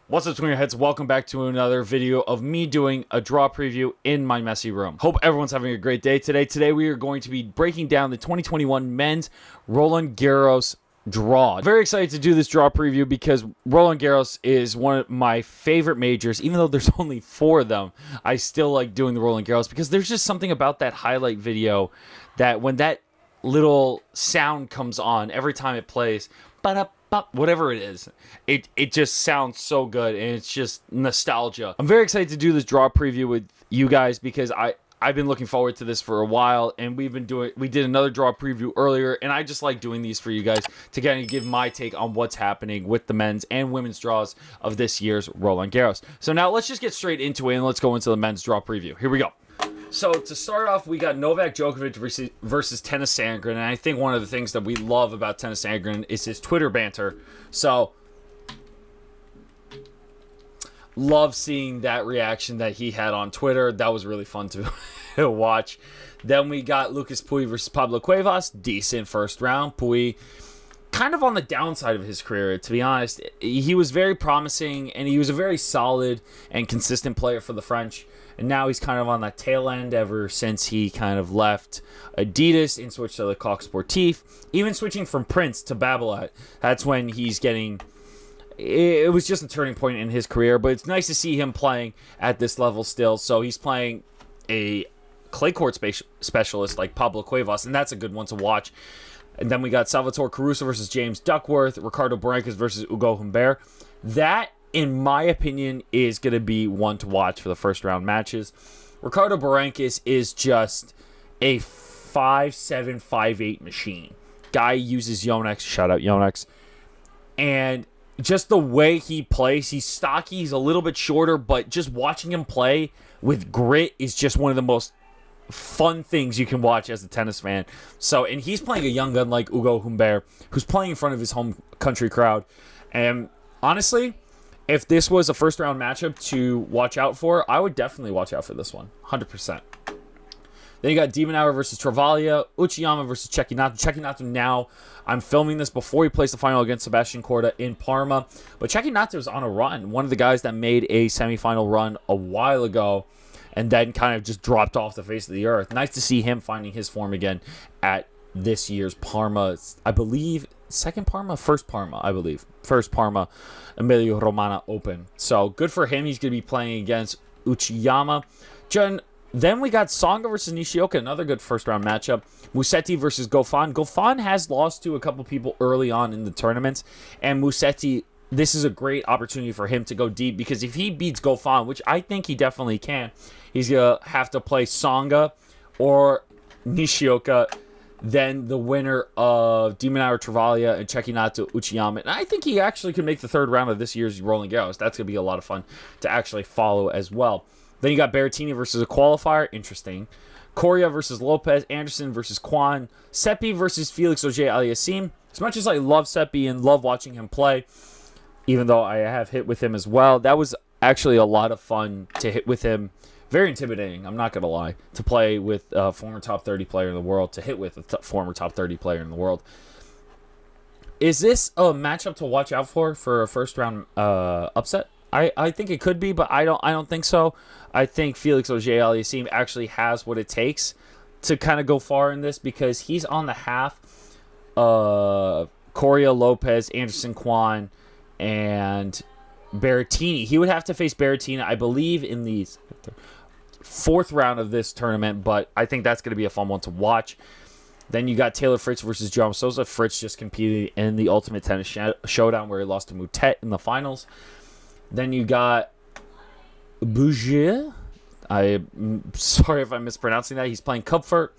What's up, Tweener heads? Welcome back to another video of me doing a draw preview in my messy room. Hope everyone's having a great day today. Today we are going to be breaking down the 2021 men's Roland Garros draw. Very excited to do this draw preview because Roland Garros is one of my favorite majors. Even though there's only 4 of them, I still like doing the Roland Garros because there's just something about that highlight video that when that little sound comes on every time it plays, whatever it is, it just sounds so good, and it's just nostalgia. I'm very excited to do this draw preview with you guys because I've been looking forward to this for a while, and we did another draw preview earlier, and I just like doing these for you guys to kind of give my take on what's happening with the men's and women's draws of this year's Roland Garros. So now let's just get straight into it, and let's go into the men's draw preview. Here we go. So to start off, we got Novak Djokovic versus Tennis Sandgren, and I think one of the things that we love about Tennis Sandgren is his Twitter banter. So love seeing that reaction that he had on Twitter. That was really fun to watch. Then we got Lucas Pouille versus Pablo Cuevas. Decent first round. Pouille kind of on the downside of his career, to be honest. He was very promising, and he was a very solid and consistent player for the French. And now he's kind of on that tail end ever since he kind of left Adidas and switched to the Coq Sportif. Even switching from Prince to Babolat, that's when he's getting... It was just a turning point in his career, but it's nice to see him playing at this level still. So he's playing a clay court specialist like Pablo Cuevas, and that's a good one to watch. And then we got Salvatore Caruso versus James Duckworth, Ricardo Barrancas versus Hugo Humbert. That, in my opinion, is going to be one to watch for the first round matches. Ricardo Barrancas is just a 5'7", 5'8" machine. Guy uses Yonex, shout out Yonex. And just the way he plays, he's stocky, he's a little bit shorter, but just watching him play with grit is just one of the most fun things you can watch as a tennis fan. So, and he's playing a young gun like Hugo Humbert, who's playing in front of his home country crowd. And honestly, if this was a first round matchup to watch out for, I would definitely watch out for this one, 100%. Then you got Demonauer versus Travaglia, Uchiyama versus Cecchinato. Cecchinato now, I'm filming this before he plays the final against Sebastian Corda in Parma. But Cecchinato is on a run. One of the guys that made a semifinal run a while ago and then kind of just dropped off the face of the earth. Nice to see him finding his form again at this year's Parma, I believe, second Parma? First Parma, I believe. First Parma Emilio Romana Open. So good for him. He's going to be playing against Uchiyama. Then we got Tsonga versus Nishioka, another good first-round matchup. Musetti versus Goffin. Goffin has lost to a couple people early on in the tournaments, and Musetti, this is a great opportunity for him to go deep because if he beats Goffin, which I think he definitely can, he's going to have to play Tsonga or Nishioka, then the winner of Demonauer Travaglia and Cecchinato Uchiyama. And I think he actually could make the third round of this year's Roland Garros. That's going to be a lot of fun to actually follow as well. Then you got Berrettini versus a qualifier. Interesting. Coria versus Lopez. Anderson versus Kwan. Seppi versus Felix Auger-Aliassime. As much as I love Seppi and love watching him play, even though I have hit with him as well, that was actually a lot of fun to hit with him. Very intimidating, I'm not going to lie, to play with a former top 30 player in the world, to hit with a former top 30 player in the world. Is this a matchup to watch out for a first-round upset? I think it could be, but I don't think so. I think Felix Auger-Aliassime actually has what it takes to kind of go far in this because he's on the half of Coria, Lopez, Anderson, Kwan, and Berrettini. He would have to face Berrettini, I believe, in the fourth round of this tournament, but I think that's going to be a fun one to watch. Then you got Taylor Fritz versus Jerome Sousa. Fritz just competed in the Ultimate Tennis Showdown where he lost to Moutet in the finals. Then you got Bougier. I'm sorry if I'm mispronouncing that. He's playing Kupfert.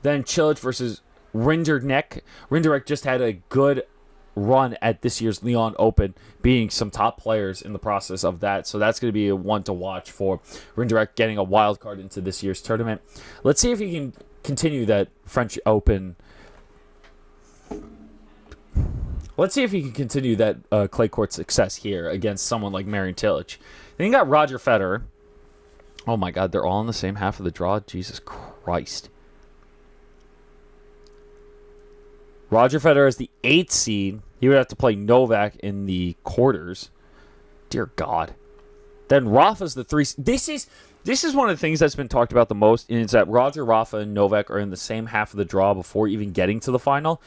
Then Cilic versus Rinderknecht. Rinderknecht just had a good run at this year's Lyon Open, beating some top players in the process of that. So that's going to be a one to watch for Rinderknecht getting a wild card into this year's tournament. Let's see if he can continue that French Open. Let's see if he can continue that clay court success here against someone like Marin Cilic. Then you got Roger Federer. Oh my God, they're all in the same half of the draw. Jesus Christ. Roger Federer is the 8th seed. He would have to play Novak in the quarters. Dear God. Then Rafa's the 3. This is one of the things that's been talked about the most, is that Roger, Rafa, and Novak are in the same half of the draw before even getting to the final.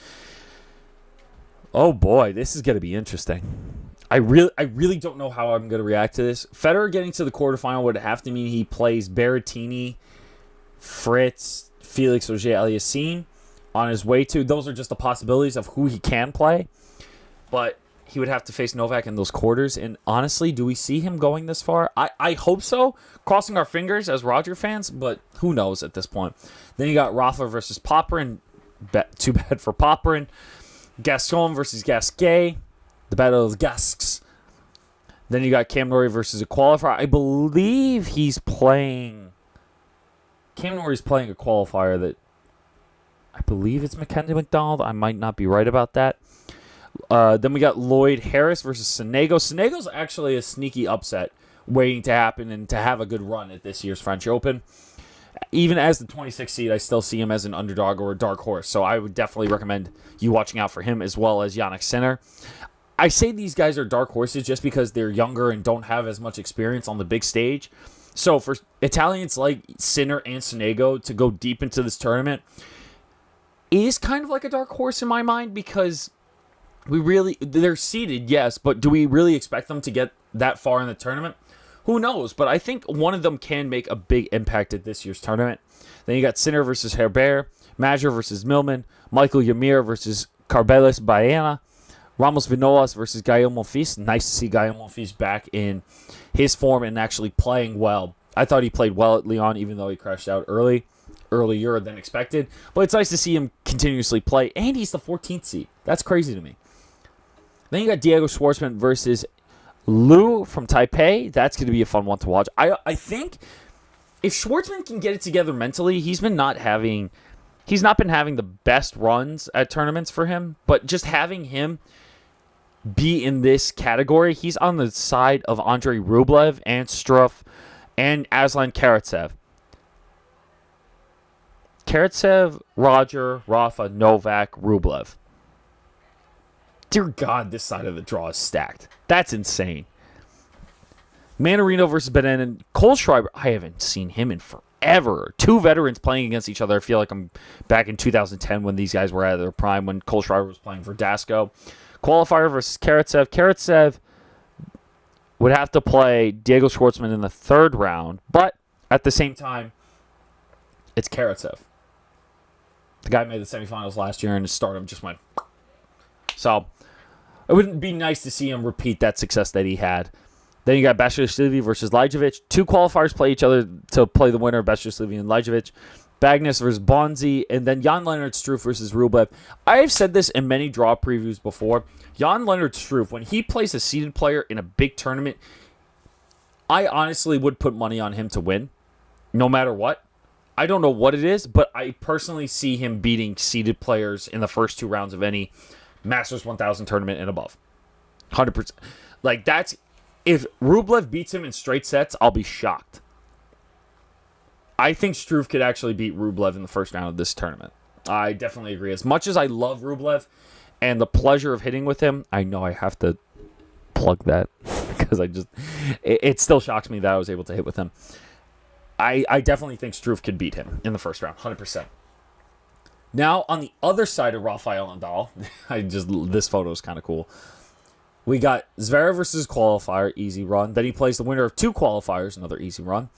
Oh boy, this is going to be interesting. I really don't know how I'm going to react to this. Federer getting to the quarterfinal would have to mean he plays Berrettini, Fritz, Felix Auger-Aliassime on his way to. Those are just the possibilities of who he can play. But he would have to face Novak in those quarters. And honestly, do we see him going this far? I hope so. Crossing our fingers as Roger fans, but who knows at this point. Then you got Rafa versus Popyrin. Too bad for Popyrin. Gaston versus Gasquet. The battle of the Gasks. Then you got Cam Norrie versus a qualifier. I believe he's playing... Cam Norrie's playing a qualifier that... I believe it's Mackenzie McDonald. I might not be right about that. Then we got Lloyd Harris versus Sonego. Sonego's actually a sneaky upset waiting to happen and to have a good run at this year's French Open. Even as the 26th seed, I still see him as an underdog or a dark horse. So I would definitely recommend you watching out for him as well as Yonex Sinner. I say these guys are dark horses just because they're younger and don't have as much experience on the big stage. So for Italians like Sinner and Sonego to go deep into this tournament is kind of like a dark horse in my mind, because they're seeded, yes, but do we really expect them to get that far in the tournament? Who knows? But I think one of them can make a big impact at this year's tournament. Then you got Sinner versus Herbert, Major versus Millman, Michael Yamir versus Carbelis Baena, Ramos Vinolas versus Gael Monfils. Nice to see Gael Monfils back in his form and actually playing well. I thought he played well at Lyon, even though he crashed out earlier than expected. But it's nice to see him continuously play, and he's the 14th seed. That's crazy to me. Then you got Diego Schwartzman versus Liu from Taipei. That's going to be a fun one to watch. I think if Schwartzman can get it together mentally, he's not been having the best runs at tournaments for him, but just having him be in this category, he's on the side of Andrei Rublev and Struff and Aslan Karatsev. Karatsev, Roger, Rafa, Novak, Rublev. Dear God, this side of the draw is stacked. That's insane. Manarino versus Benin and Kohlschreiber. I haven't seen him in forever. Two veterans playing against each other. I feel like I'm back in 2010 when these guys were at their prime, when Kohlschreiber was playing for Dasco. Qualifier versus Karatsev. Karatsev would have to play Diego Schwartzman in the third round, but at the same time, it's Karatsev. The guy made the semifinals last year, and his stardom just went. So it would be nice to see him repeat that success that he had. Then you got Basilashvili versus Lajovic. Two qualifiers play each other to play the winner of Basilashvili and Lajovic. Bagnes versus Bonzi, and then Jan-Lennard Struff versus Rublev. I've said this in many draw previews before. Jan-Lennard Struff, when he plays a seeded player in a big tournament, I honestly would put money on him to win, no matter what. I don't know what it is, but I personally see him beating seeded players in the first two rounds of any Masters 1000 tournament and above. 100%. Like, that's... If Rublev beats him in straight sets, I'll be shocked. I think Struff could actually beat Rublev in the first round of this tournament. I definitely agree. As much as I love Rublev and the pleasure of hitting with him, I know I have to plug that because it still shocks me that I was able to hit with him. I definitely think Struff could beat him in the first round, 100%. Now, on the other side of Rafael Nadal, this photo is kind of cool. We got Zverev versus qualifier, easy run. Then he plays the winner of two qualifiers, another easy run.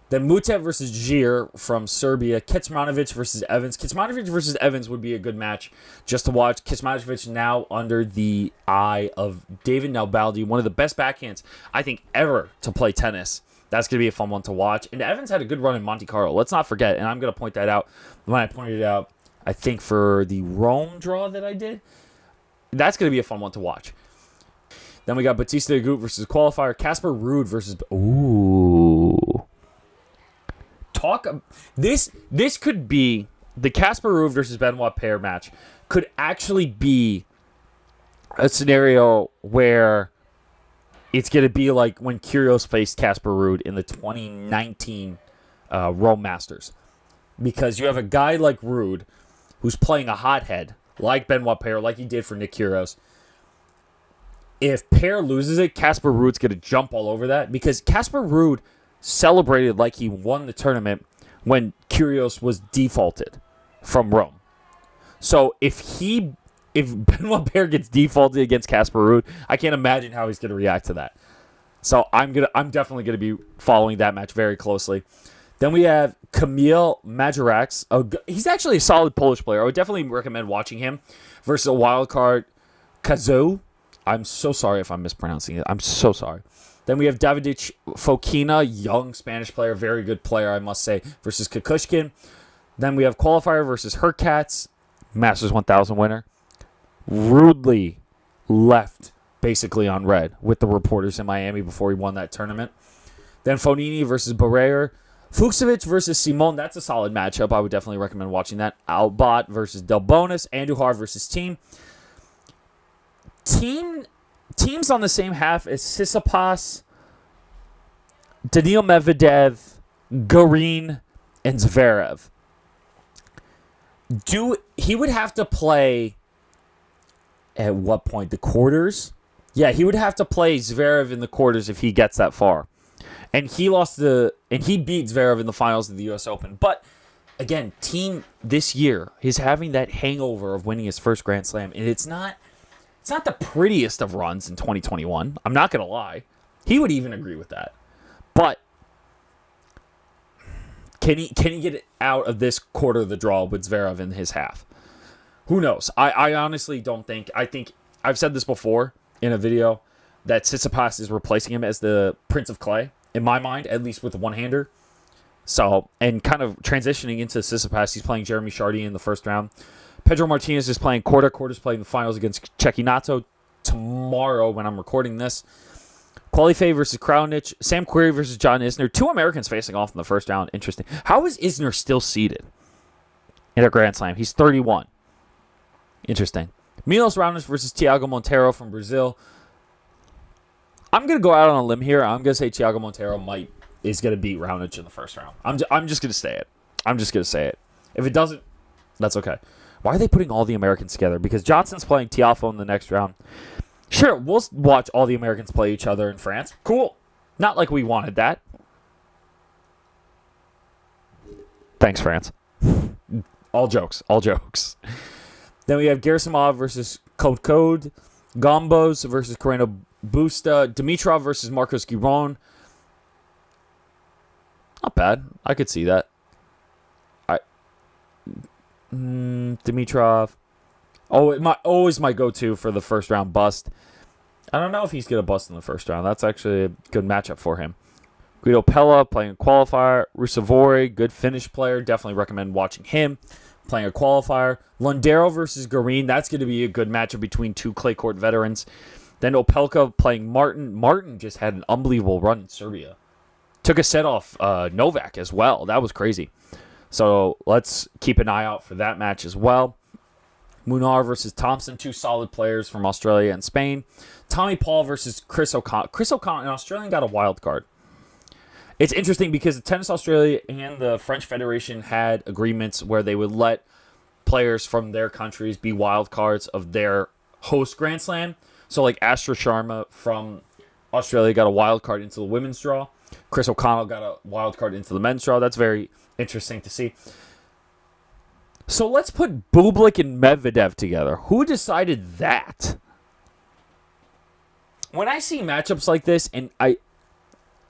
Then Mutev versus Gir from Serbia. Kecmanovic versus Evans. Kecmanovic versus Evans would be a good match just to watch. Kecmanovic now under the eye of David Nalbaldi, one of the best backhands, I think, ever to play tennis. That's going to be a fun one to watch. And Evans had a good run in Monte Carlo. Let's not forget, and I'm going to point that out when I pointed it out, I think, for the Rome draw that I did. That's going to be a fun one to watch. Then we got Batista Agut versus qualifier. Casper Ruud versus... Ooh... This could be the Casper Ruud versus Benoit Paire match could actually be a scenario where it's going to be like when Kyrgios faced Casper Ruud in the 2019 Rome Masters, because you have a guy like Ruud who's playing a hothead like Benoit Paire, like he did for Nick Kyrgios, if Pair loses it, Casper Ruud's going to jump all over that because Casper Ruud celebrated like he won the tournament when Kyrgios was defaulted from Rome. So if Benoit Paire gets defaulted against Casper Ruud, I can't imagine how he's going to react to that. So I'm definitely going to be following that match very closely. Then we have Kamil Majoraks. He's actually a solid Polish player. I would definitely recommend watching him versus a wildcard Kazu. I'm so sorry if I'm mispronouncing it. I'm so sorry. Then we have Davidovich Fokina, young Spanish player, very good player, I must say, versus Kukushkin. Then we have qualifier versus Hurkacz, Masters 1000 winner. Rudely left basically on red with the reporters in Miami before he won that tournament. Then Fonini versus Barrere. Fucsovics versus Simon, that's a solid matchup. I would definitely recommend watching that. Albot versus Delbonis. Andujar versus Team. Teams on the same half as Tsitsipas, Daniil Medvedev, Garin, and Zverev. He would have to play at what point? The quarters? Yeah, he would have to play Zverev in the quarters if he gets that far. And he beat Zverev in the finals of the US Open. But again, Team this year is having that hangover of winning his first Grand Slam, and it's not the prettiest of runs in 2021. I'm not going to lie. He would even agree with that. But can he get it out of this quarter of the draw with Zverev in his half? Who knows? I honestly don't think. I think I've said this before in a video that Tsitsipas is replacing him as the Prince of Clay, in my mind, at least with a one-hander. So, and kind of transitioning into Tsitsipas, he's playing Jeremy Chardy in the first round. Pedro Martinez is playing Korda. Korda's playing the finals against Cecchinato tomorrow when I'm recording this. Qualife versus Krajnic. Sam Querrey versus John Isner. Two Americans facing off in the first round. Interesting. How is Isner still seeded in a Grand Slam? He's 31. Interesting. Milos Raonic versus Thiago Monteiro from Brazil. I'm going to go out on a limb here. I'm going to say Thiago Monteiro is going to beat Raonic in the first round. I'm just going to say it. If it doesn't, that's okay. Why are they putting all the Americans together? Because Johnson's playing Tiafoe in the next round. Sure, we'll watch all the Americans play each other in France. Cool. Not like we wanted that. Thanks, France. All jokes. Then we have Gerasimov versus Code. Gombos versus Carreno Busta. Dimitrov versus Marcos Giron. Not bad. I could see that. Dimitrov. Always my go-to for the first round bust. I don't know if he's going to bust in the first round. That's actually a good matchup for him. Guido Pella playing a qualifier. Rusevori, good Finnish player. Definitely recommend watching him playing a qualifier. Lundero versus Garin. That's going to be a good matchup between two clay court veterans. Then Opelka playing Martin. Martin just had an unbelievable run in Serbia. Took a set off Novak as well. That was crazy. So let's keep an eye out for that match as well. Munar versus Thompson, two solid players from Australia and Spain. Tommy Paul versus Chris O'Connell. Chris O'Connell, an Australian, got a wild card. It's interesting because Tennis Australia and the French Federation had agreements where they would let players from their countries be wild cards of their host Grand Slam. So like Astra Sharma from Australia got a wild card into the women's draw. Chris O'Connell got a wild card into the men's draw. That's very interesting to see. So let's put Bublik and Medvedev together. Who decided that? When I see matchups like this, and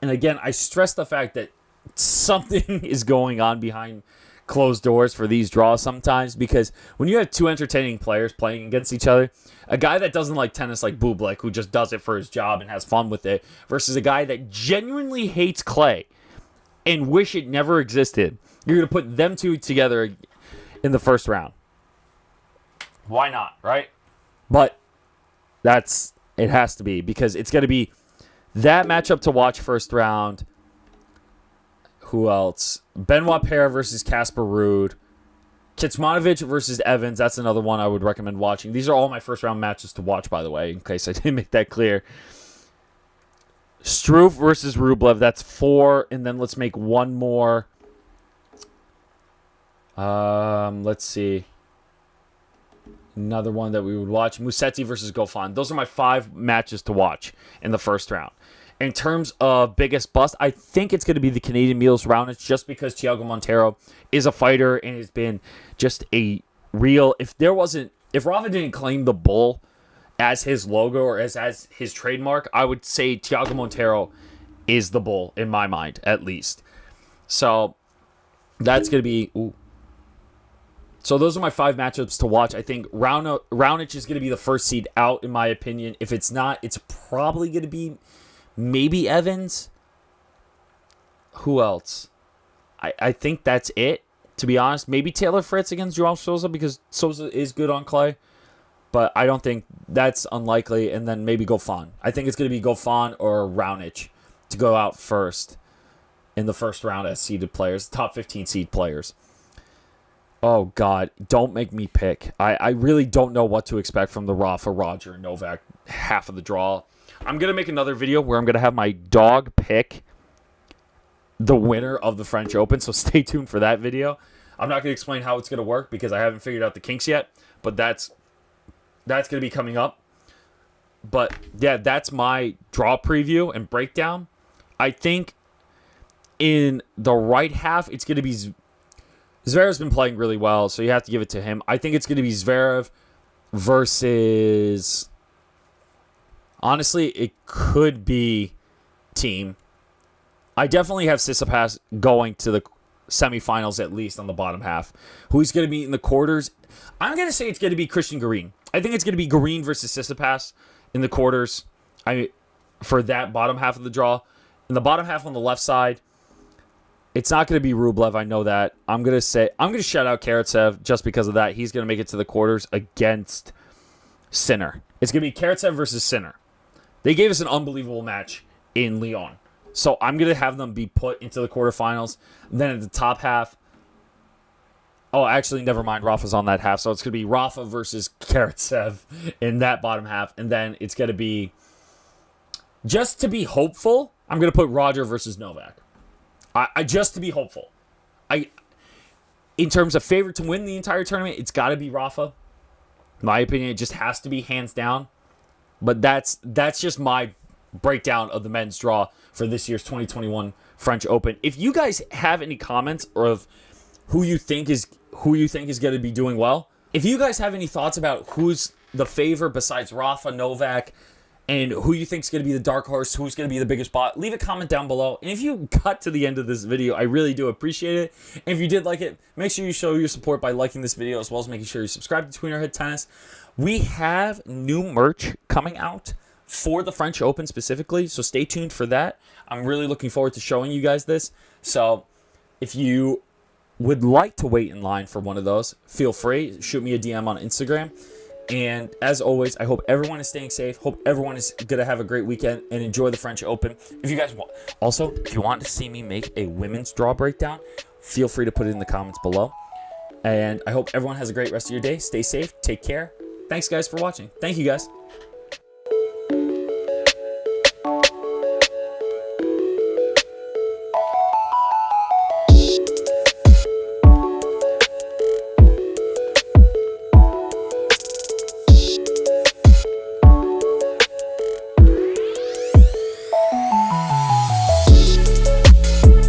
again, I stress the fact that something is going on behind closed doors for these draws sometimes, because when you have two entertaining players playing against each other, a guy that doesn't like tennis like Bublik, who just does it for his job and has fun with it, versus a guy that genuinely hates clay and wish it never existed, you're going to put them two together in the first round. Why not, right? But it has to be, because it's going to be that matchup to watch first round. Who else? Benoit Paire versus Casper Ruud. Kecmanovic versus Evans. That's another one I would recommend watching. These are all my first round matches to watch, by the way, in case I didn't make that clear. Struff versus Rublev. That's 4. And then let's make one more. Let's see. Another one that we would watch, Musetti versus Goffin. Those are my 5 matches to watch in the first round. In terms of biggest bust, I think it's going to be the Canadian Milos Raonic, just because Thiago Monteiro is a fighter and has been just a real... If Rafa didn't claim the bull as his logo or as his trademark, I would say Thiago Monteiro is the bull, in my mind, at least. So, that's going to be... Ooh. So those are my 5 matchups to watch. I think Raonic is going to be the first seed out, in my opinion. If it's not, it's probably going to be maybe Evans. Who else? I think that's it, to be honest. Maybe Taylor Fritz against Joao Souza, because Souza is good on clay. But I don't think that's unlikely. And then maybe Goffin. I think it's going to be Goffin or Raonic to go out first in the first round as seeded players, top 15 seed players. Oh, God, don't make me pick. I really don't know what to expect from the Rafa, Roger, and Novak half of the draw. I'm going to make another video where I'm going to have my dog pick the winner of the French Open, so stay tuned for that video. I'm not going to explain how it's going to work because I haven't figured out the kinks yet, but that's going to be coming up. But, yeah, that's my draw preview and breakdown. I think in the right half, it's going to be... Zverev's been playing really well, so you have to give it to him. I think it's going to be Zverev versus... Honestly, it could be Team. I definitely have Tsitsipas going to the semifinals, at least on the bottom half. Who's going to be in the quarters? I'm going to say it's going to be Christian Garin. I think it's going to be Garin versus Tsitsipas in the quarters for that bottom half of the draw. In the bottom half on the left side, it's not going to be Rublev. I know that. I'm going to shout out Karatsev just because of that. He's going to make it to the quarters against Sinner. It's going to be Karatsev versus Sinner. They gave us an unbelievable match in Lyon. So I'm going to have them be put into the quarterfinals. And then at the top half... Oh, actually, never mind. Rafa's on that half. So it's going to be Rafa versus Karatsev in that bottom half. And then it's going to be... Just to be hopeful, I'm going to put Roger versus Novak. I just to be hopeful. In terms of favorite to win the entire tournament, it's got to be Rafa. In my opinion, it just has to be hands down. But that's just my breakdown of the men's draw for this year's 2021 French Open. If you guys have any comments or of who you think is going to be doing well, if you guys have any thoughts about who's the favorite besides Rafa, Novak, and who you think is going to be the dark horse, who's going to be the biggest bot, leave a comment down below. And if you got to the end of this video, I really do appreciate it. And if you did like it, make sure you show your support by liking this video, as well as making sure you subscribe to Tweener Head Tennis. We have new merch coming out for the French Open specifically, so stay tuned for that. I'm really looking forward to showing you guys this. So if you would like to wait in line for one of those, feel free. Shoot me a DM on Instagram. And as always, I hope everyone is staying safe. Hope everyone is going to have a great weekend and enjoy the French Open. If you guys want, also, if you want to see me make a women's draw breakdown, feel free to put it in the comments below. And I hope everyone has a great rest of your day. Stay safe. Take care. Thanks, guys, for watching. Thank you, guys.